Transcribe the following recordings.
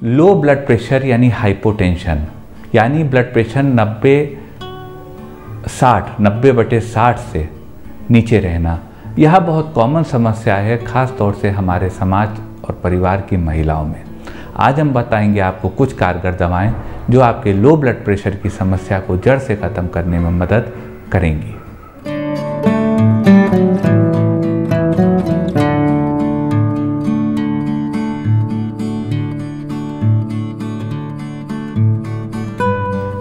Low blood pressure यानी hypotension, यानी blood pressure 90/60 से नीचे रहना, यह बहुत कॉमन समस्या है, खास तौर से हमारे समाज और परिवार की महिलाओं में। आज हम बताएंगे आपको कुछ कारगर दवाएं जो आपके लो ब्लड प्रेशर की समस्या को जड़ से ख़त्म करने में मदद करेंगी।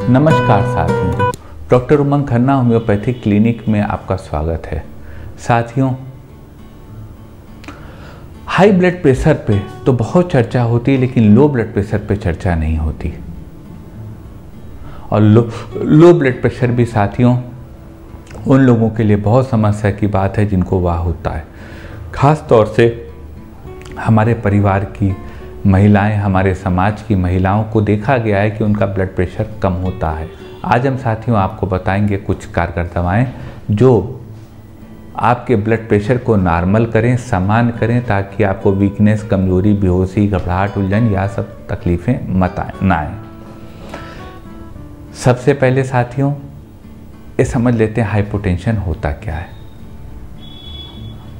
नमस्कार साथियों, डॉक्टर उमंग खन्ना होम्योपैथिक क्लिनिक में आपका स्वागत है। साथियों, हाई ब्लड प्रेशर पे तो बहुत चर्चा होती है, लेकिन लो ब्लड प्रेशर पे चर्चा नहीं होती। और लो ब्लड प्रेशर भी साथियों उन लोगों के लिए बहुत समस्या की बात है जिनको वह होता है। खास तौर से हमारे परिवार की महिलाएं, हमारे समाज की महिलाओं को देखा गया है कि उनका ब्लड प्रेशर कम होता है। आज हम साथियों आपको बताएंगे कुछ कारगर दवाएं जो आपके ब्लड प्रेशर को नॉर्मल करें, सामान्य करें, ताकि आपको वीकनेस, कमजोरी, बेहोशी, घबराहट, उलझन या सब तकलीफ़ें ना आए। सबसे पहले साथियों ये समझ लेते हैं हाइपोटेंशन होता क्या है।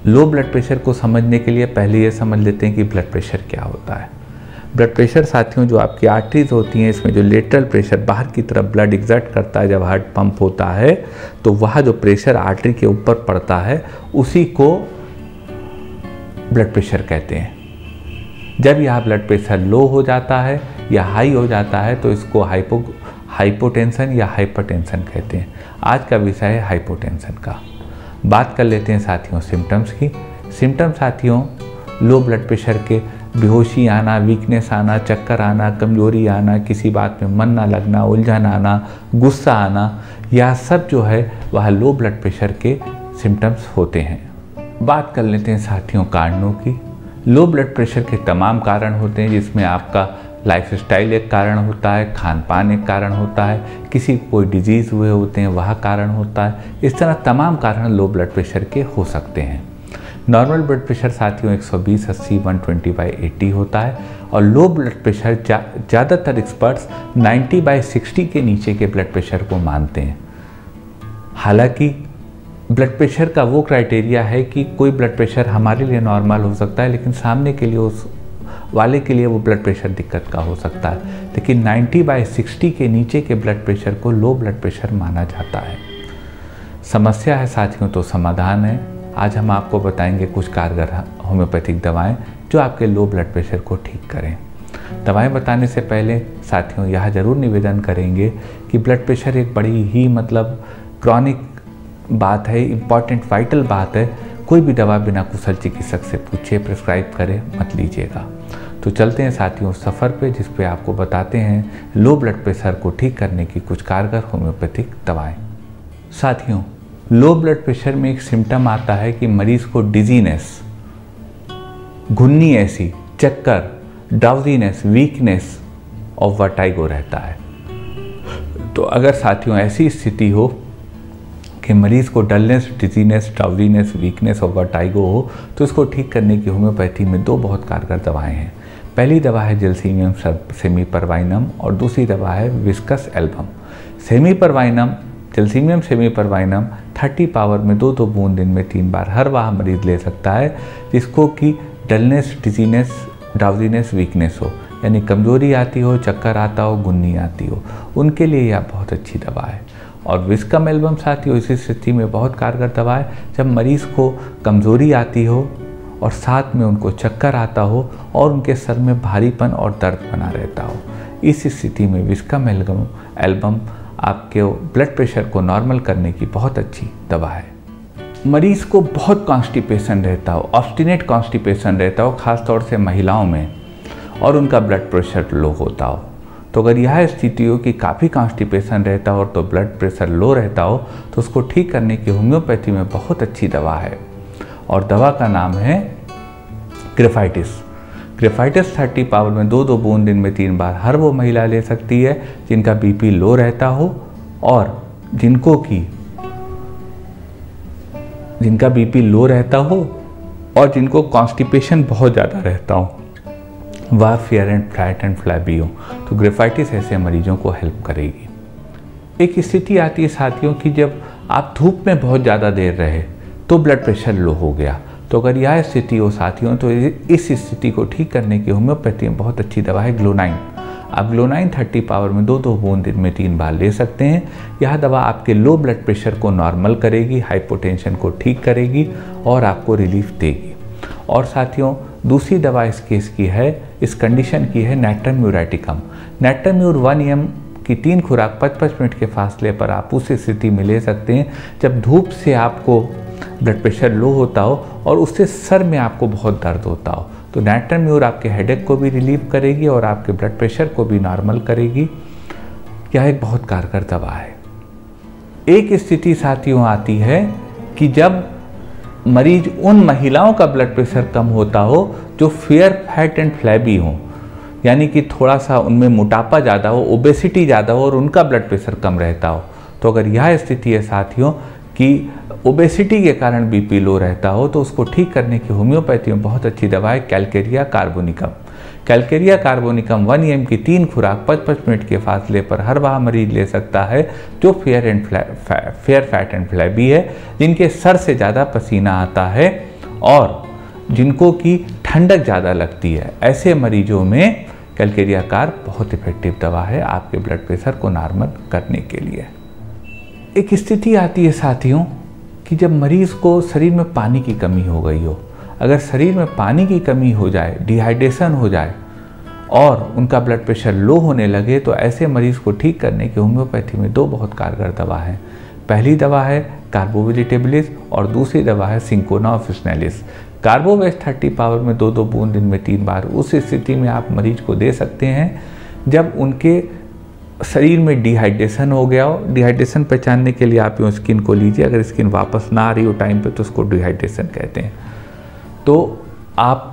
लो ब्लड प्रेशर को समझने के लिए पहले ये समझ लेते हैं कि ब्लड प्रेशर क्या होता है। ब्लड प्रेशर साथियों जो आपकी आर्टरीज होती हैं, इसमें जो लेटरल प्रेशर बाहर की तरफ ब्लड एग्जर्ट करता है, जब हार्ट पंप होता है तो वह जो प्रेशर आर्टरी के ऊपर पड़ता है उसी को ब्लड प्रेशर कहते हैं। जब यह ब्लड प्रेशर लो हो जाता है या हाई हो जाता है तो इसको हाइपोटेंशन या हाइपरटेंशन कहते हैं। आज का विषय है हाइपोटेंशन का। बात कर लेते हैं साथियों सिम्टम्स की। सिम्टम्स साथियों लो ब्लड प्रेशर के बेहोशी आना, वीकनेस आना, चक्कर आना, कमजोरी आना, किसी बात में मन ना लगना, उलझन आना, गुस्सा आना, यह सब जो है वह लो ब्लड प्रेशर के सिम्टम्स होते हैं। बात कर लेते हैं साथियों कारणों की। लो ब्लड प्रेशर के तमाम कारण होते हैं, जिसमें आपका लाइफस्टाइल एक कारण होता है, खान पान एक कारण होता है, किसी कोई डिजीज़ हुए होते हैं वह कारण होता है। इस तरह तमाम कारण लो ब्लड प्रेशर के हो सकते हैं। नॉर्मल ब्लड प्रेशर साथियों 120/80 120/80 होता है और लो ब्लड प्रेशर ज़्यादातर एक्सपर्ट्स 90/60 के नीचे के ब्लड प्रेशर को मानते हैं। हालांकि ब्लड प्रेशर का वो क्राइटेरिया है कि कोई ब्लड प्रेशर हमारे लिए नॉर्मल हो सकता है, लेकिन सामने के लिए उस वाले के लिए वो ब्लड प्रेशर दिक्कत का हो सकता है। लेकिन 90/60 के नीचे के ब्लड प्रेशर को लो ब्लड प्रेशर माना जाता है। समस्या है साथियों तो समाधान है। आज हम आपको बताएंगे कुछ कारगर होम्योपैथिक दवाएं जो आपके लो ब्लड प्रेशर को ठीक करें। दवाएं बताने से पहले साथियों यह जरूर निवेदन करेंगे कि ब्लड प्रेशर एक बड़ी ही क्रॉनिक बात है, इम्पॉर्टेंट वाइटल बात है। कोई भी दवा बिना कुशल चिकित्सक से पूछे प्रिस्क्राइब करे मत लीजिएगा। तो चलते हैं साथियों सफ़र पे, जिस पे आपको बताते हैं लो ब्लड प्रेशर को ठीक करने की कुछ कारगर होम्योपैथिक दवाएं। साथियों लो ब्लड प्रेशर में एक सिम्टम आता है कि मरीज़ को डिजीनेस, घुन्नी ऐसी, चक्कर, ड्राउजीनेस, वीकनेस और वर्टाइगो रहता है। तो अगर साथियों ऐसी स्थिति हो कि मरीज़ को डलनेस, डिजीनेस, ड्राउजीनेस, वीकनेस और वर्टाइगो हो तो इसको ठीक करने की होम्योपैथी में दो बहुत कारगर दवाएं हैं। पहली दवा है जलसीमियम सेमीपरवाइनम और दूसरी दवा है विस्कस एल्बम। जलसीमियम सेमीपरवाइनम 30 पावर में 2-2 बूंद दिन में 3 बार हर वह मरीज़ ले सकता है जिसको कि डलनेस, डिजीनेस, ड्राउजीनेस, वीकनेस हो, यानी कमजोरी आती हो, चक्कर आता हो, गुन्नी आती हो, उनके लिए यह बहुत अच्छी दवा है। और विस्कम एल्बम साथियों इसी स्थिति में बहुत कारगर दवा है जब मरीज़ को कमज़ोरी आती हो और साथ में उनको चक्कर आता हो और उनके सर में भारीपन और दर्द बना रहता हो। इस स्थिति में विस्कम एल्बम आपके ब्लड प्रेशर को नॉर्मल करने की बहुत अच्छी दवा है। मरीज़ को बहुत कॉन्स्टिपेशन रहता हो, ऑब्स्टिनेट कॉन्स्टिपेशन रहता हो, खास तौर से महिलाओं में, और उनका ब्लड प्रेशर लो होता हो, तो अगर यह स्थिति हो कि काफ़ी कॉन्स्टिपेशन रहता हो तो ब्लड प्रेशर लो रहता हो तो उसको ठीक करने की होम्योपैथी में बहुत अच्छी दवा है और दवा का नाम है ग्रेफाइटिस। ग्रेफाइटिस 30 पावर में 2-2 बूंद दिन में 3 बार हर वो महिला ले सकती है जिनका बीपी लो रहता हो और जिनका बीपी लो रहता हो और जिनको कॉन्स्टिपेशन बहुत ज़्यादा रहता हो। वह fair and flat and flabby हो, तो ग्रेफाइटिस ऐसे मरीजों को हेल्प करेगी। एक स्थिति आती है साथियों कि जब आप धूप में बहुत ज़्यादा देर रहे तो ब्लड प्रेशर लो हो गया, तो अगर यह स्थिति हो साथियों तो इस स्थिति को ठीक करने की होम्योपैथी में बहुत अच्छी दवा है ग्लोनाइन। आप ग्लोनाइन 30 पावर में 2-2 बूंद दिन में 3 बार ले सकते हैं। यह दवा आपके लो ब्लड प्रेशर को नॉर्मल करेगी, हाइपोटेंशन को ठीक करेगी और आपको रिलीफ देगी। और साथियों दूसरी दवा इस केस की है, इस कंडीशन की है नैट्रम म्यूरेटिकम। नैट्रम म्यूर 1 mg की 3 खुराक 55 मिनट के फासले पर आप उस स्थिति में ले सकते हैं जब धूप से आपको ब्लड प्रेशर लो होता हो और उससे सर में आपको बहुत दर्द होता हो, तो नैट्रम म्यूर आपके हेडेक को भी रिलीव करेगी और आपके ब्लड प्रेशर को भी नॉर्मल करेगी। यह एक बहुत कारगर दवा है। एक स्थिति साथियों आती है कि जब मरीज उन महिलाओं का ब्लड प्रेशर कम होता हो जो फेयर फैट एंड फ्लैबी हो, यानी कि थोड़ा सा उनमें मोटापा ज़्यादा हो, ओबेसिटी ज़्यादा हो और उनका ब्लड प्रेशर कम रहता हो। तो अगर यह स्थिति है साथियों कि ओबेसिटी के कारण बीपी लो रहता हो तो उसको ठीक करने की होम्योपैथी में बहुत अच्छी दवा है Calcarea carbonicum. Calcarea carbonicum 1 mg की 3 खुराक 55 मिनट के फासले पर हर वह मरीज ले सकता है जो फेयर फैट एंड फ्लैबी है, जिनके सर से ज़्यादा पसीना आता है और जिनको की ठंडक ज़्यादा लगती है। ऐसे मरीजों में कैलकेरिया कार्ब बहुत इफेक्टिव दवा है आपके ब्लड प्रेशर को नॉर्मल करने के लिए। एक स्थिति आती है साथियों कि जब मरीज़ को शरीर में पानी की कमी हो गई हो। अगर शरीर में पानी की कमी हो जाए, डिहाइड्रेशन हो जाए और उनका ब्लड प्रेशर लो होने लगे, तो ऐसे मरीज़ को ठीक करने की होम्योपैथी में 2 बहुत कारगर दवा हैं। पहली दवा है कार्बोवेजिटेबलिस और दूसरी दवा है सिंकोना ऑफिशिनालिस। कार्बोवेज 30 पावर में 2-2 बूंद दिन में 3 बार उस स्थिति में आप मरीज को दे सकते हैं जब उनके शरीर में डिहाइड्रेशन हो गया हो। डिहाइड्रेशन पहचानने के लिए आप यूँ स्किन को लीजिए, अगर स्किन वापस ना आ रही हो टाइम पे तो उसको डिहाइड्रेशन कहते हैं। तो आप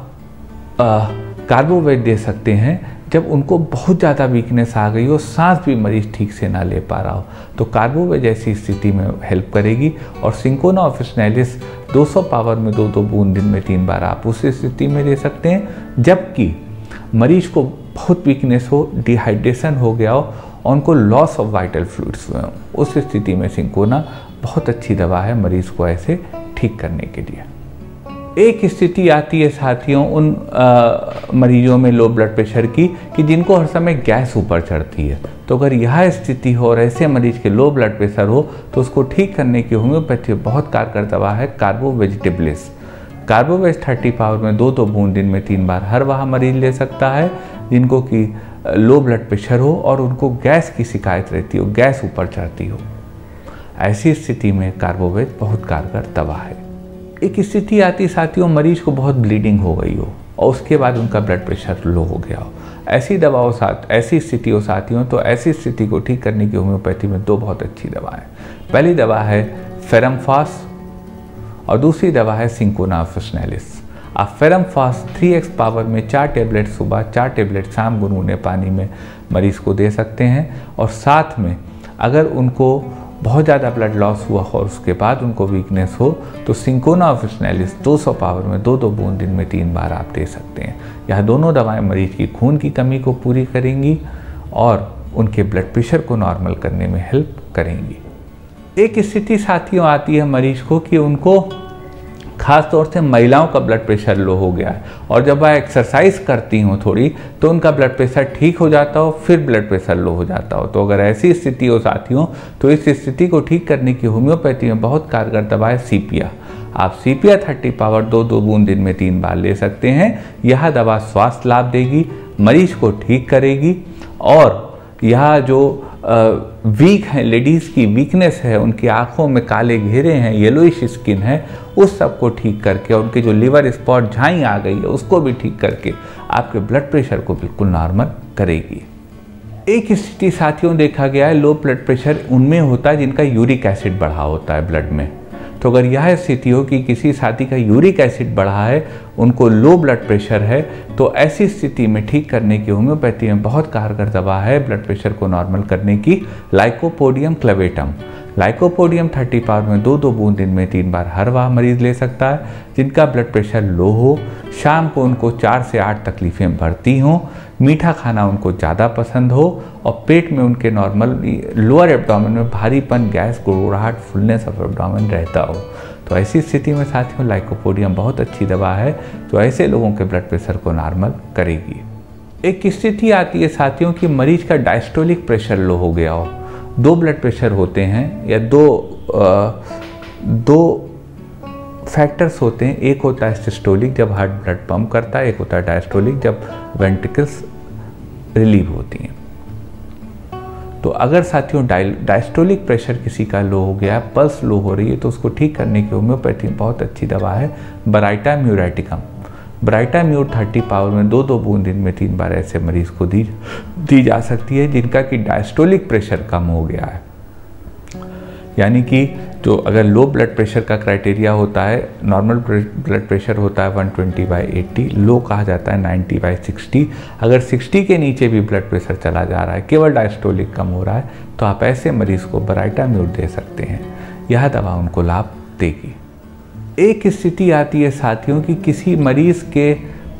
कार्बोवेज दे सकते हैं जब उनको बहुत ज़्यादा वीकनेस आ गई हो, सांस भी मरीज ठीक से ना ले पा रहा हो, तो कार्बोवेज ऐसी स्थिति में हेल्प करेगी। और सिंकोना ऑफिशिनालिस 200 पावर में 2-2 बूंद दिन में 3 बार आप उस स्थिति में दे सकते हैं जबकि मरीज को बहुत वीकनेस हो, डिहाइड्रेशन हो गया हो और उनको लॉस ऑफ वाइटल फ्लूइड्स हुए हो। उस स्थिति में सिंकोना बहुत अच्छी दवा है मरीज को ऐसे ठीक करने के लिए। एक स्थिति आती है साथियों उन मरीजों में लो ब्लड प्रेशर की कि जिनको हर समय गैस ऊपर चढ़ती है। तो अगर यह स्थिति हो और ऐसे मरीज के लो ब्लड प्रेशर हो तो उसको ठीक करने की होम्योपैथी बहुत कारगर दवा है कार्बोवेजिटेबलिस। कार्बोवेज 30 पावर में 2-2 बूंद दिन में 3 बार हर वह मरीज ले सकता है जिनको कि लो ब्लड प्रेशर हो और उनको गैस की शिकायत रहती हो, गैस ऊपर चढ़ती हो। ऐसी स्थिति में कार्बोवेज बहुत कारगर दवा है। एक स्थिति आती साथियों मरीज को बहुत ब्लीडिंग हो गई हो और उसके बाद उनका ब्लड प्रेशर लो हो गया हो। ऐसी स्थिति हो साथियों तो ऐसी स्थिति को ठीक करने की होम्योपैथी में 2 बहुत अच्छी दवाएं। पहली दवा है फेरमफास और दूसरी दवा है सिंकोना ऑफिशिनालिस। आप फेरमफास 3x पावर में 4 टेबलेट सुबह 4 टेबलेट शाम गुनगुने पानी में मरीज को दे सकते हैं। और साथ में अगर उनको बहुत ज़्यादा ब्लड लॉस हुआ और उसके बाद उनको वीकनेस हो तो सिंकोना ऑफिशिनालिस 200 पावर में 2-2 बूंद दिन में 3 बार आप दे सकते हैं। यह दोनों दवाएं मरीज की खून की कमी को पूरी करेंगी और उनके ब्लड प्रेशर को नॉर्मल करने में हेल्प करेंगी। एक स्थिति साथियों आती है मरीज को कि उनको खास तौर से महिलाओं का ब्लड प्रेशर लो हो गया है और जब वह एक्सरसाइज करती हों थोड़ी तो उनका ब्लड प्रेशर ठीक हो जाता हो, फिर ब्लड प्रेशर लो हो जाता हो। तो अगर ऐसी स्थिति हो साथियों तो इस स्थिति को ठीक करने की होम्योपैथी में बहुत कारगर दवा है सीपिया। आप सीपिया 30 पावर 2-2 बूंद दिन में 3 बार ले सकते हैं। यह दवा स्वास्थ्य लाभ देगी, मरीज को ठीक करेगी और यह जो वीक है लेडीज़ की वीकनेस है, उनकी आंखों में काले घेरे हैं, येलोइश स्किन है, उस सब को ठीक करके और उनके जो लिवर स्पॉट झाई आ गई है उसको भी ठीक करके आपके ब्लड प्रेशर को बिल्कुल नॉर्मल करेगी। एक स्थिति साथियों देखा गया है लो ब्लड प्रेशर उनमें होता है जिनका यूरिक एसिड बढ़ा होता है ब्लड में। तो अगर यह स्थिति हो कि किसी साथी का यूरिक एसिड बढ़ा है, उनको लो ब्लड प्रेशर है, तो ऐसी स्थिति में ठीक करने की होम्योपैथी में बहुत कारगर दवा है ब्लड प्रेशर को नॉर्मल करने की लाइकोपोडियम क्लेवेटम। लाइकोपोडियम 30 पावर में 2-2 बूंद दिन में 3 बार हर वह मरीज़ ले सकता है जिनका ब्लड प्रेशर लो हो, शाम को उनको 4 से 8 तकलीफ़ें बढ़ती हों, मीठा खाना उनको ज़्यादा पसंद हो और पेट में उनके नॉर्मल लोअर एब्डोमेन में भारीपन, गैस, गुड़गुड़ाहट, फुलनेस ऑफ एब्डोमेन रहता हो। तो ऐसी स्थिति में साथियों लाइकोपोडियम बहुत अच्छी दवा है जो ऐसे लोगों के ब्लड प्रेशर को नॉर्मल करेगी। एक स्थिति आती है साथियों कि मरीज का डायस्टोलिक प्रेशर लो हो गया हो। 2 ब्लड प्रेशर होते हैं या दो फैक्टर्स होते हैं। एक होता है सिस्टोलिक जब हार्ट ब्लड पंप करता है, एक होता है डायस्टोलिक जब वेंट्रिकल्स रिलीव होती हैं। तो अगर साथियों डायस्टोलिक प्रेशर किसी का लो हो गया, पल्स लो हो रही है, तो उसको ठीक करने की होम्योपैथी में बहुत अच्छी दवा है बराइटा म्यूरेटिकम। बराइटा म्यूर 30 पावर में 2-2 बूंद दिन में 3 बार ऐसे मरीज को दी जा सकती है जिनका कि डायस्टोलिक प्रेशर कम हो गया है। यानी कि जो अगर लो ब्लड प्रेशर का क्राइटेरिया होता है, नॉर्मल ब्लड प्रेशर होता है 120/80, लो कहा जाता है 90/60। अगर 60 के नीचे भी ब्लड प्रेशर चला जा रहा है, केवल डायस्टोलिक कम हो रहा है, तो आप ऐसे मरीज को बराइटा म्यूर दे सकते हैं। यह दवा उनको लाभ देगी। एक स्थिति आती है साथियों कि किसी मरीज के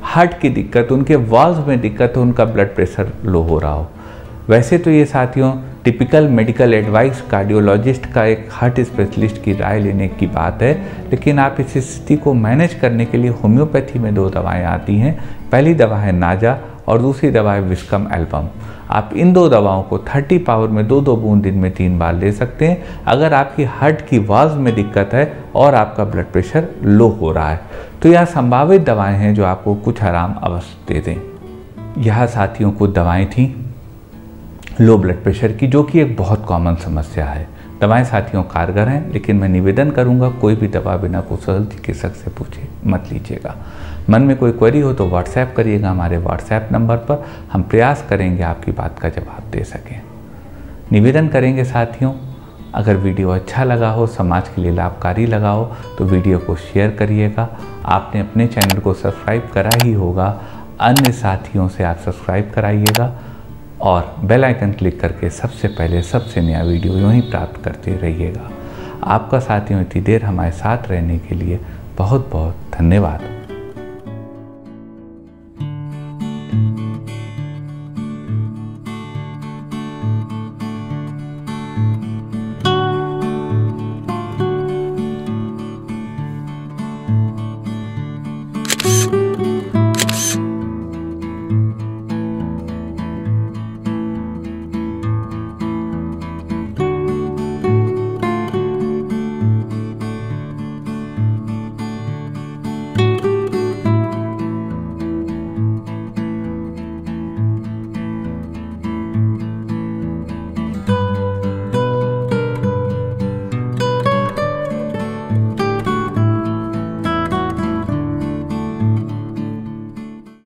हार्ट की दिक्कत, उनके वाल्व में दिक्कत हो, उनका ब्लड प्रेशर लो हो रहा हो। वैसे तो ये साथियों टिपिकल मेडिकल एडवाइस कार्डियोलॉजिस्ट का, एक हार्ट स्पेशलिस्ट की राय लेने की बात है, लेकिन आप इस स्थिति को मैनेज करने के लिए होम्योपैथी में 2 दवाएं आती हैं। पहली दवा है नाजा और दूसरी दवा है विस्कम एल्बम। आप इन 2 दवाओं को 30 पावर में 2-2 बूंद दिन में 3 बार ले सकते हैं अगर आपकी हार्ट की वाल्व में दिक्कत है और आपका ब्लड प्रेशर लो हो रहा है। तो यह संभावित दवाएं हैं जो आपको कुछ आराम अवश्य दे दें। यह साथियों कुछ दवाएं थी लो ब्लड प्रेशर की, जो कि एक बहुत कॉमन समस्या है। दवाएं साथियों कारगर हैं, लेकिन मैं निवेदन करूंगा कोई भी दवा बिना कुशल चिकित्सक से पूछे मत लीजिएगा। मन में कोई क्वेरी हो तो व्हाट्सएप करिएगा हमारे व्हाट्सएप नंबर पर, हम प्रयास करेंगे आपकी बात का जवाब दे सकें। निवेदन करेंगे साथियों, अगर वीडियो अच्छा लगा हो, समाज के लिए लाभकारी लगा हो, तो वीडियो को शेयर करिएगा। आपने अपने चैनल को सब्सक्राइब करा ही होगा, अन्य साथियों से आप सब्सक्राइब कराइएगा और बेल आइकन क्लिक करके सबसे पहले सबसे नया वीडियो यूँ ही प्राप्त करते रहिएगा। आपका साथियों इतनी देर हमारे साथ रहने के लिए बहुत बहुत धन्यवाद।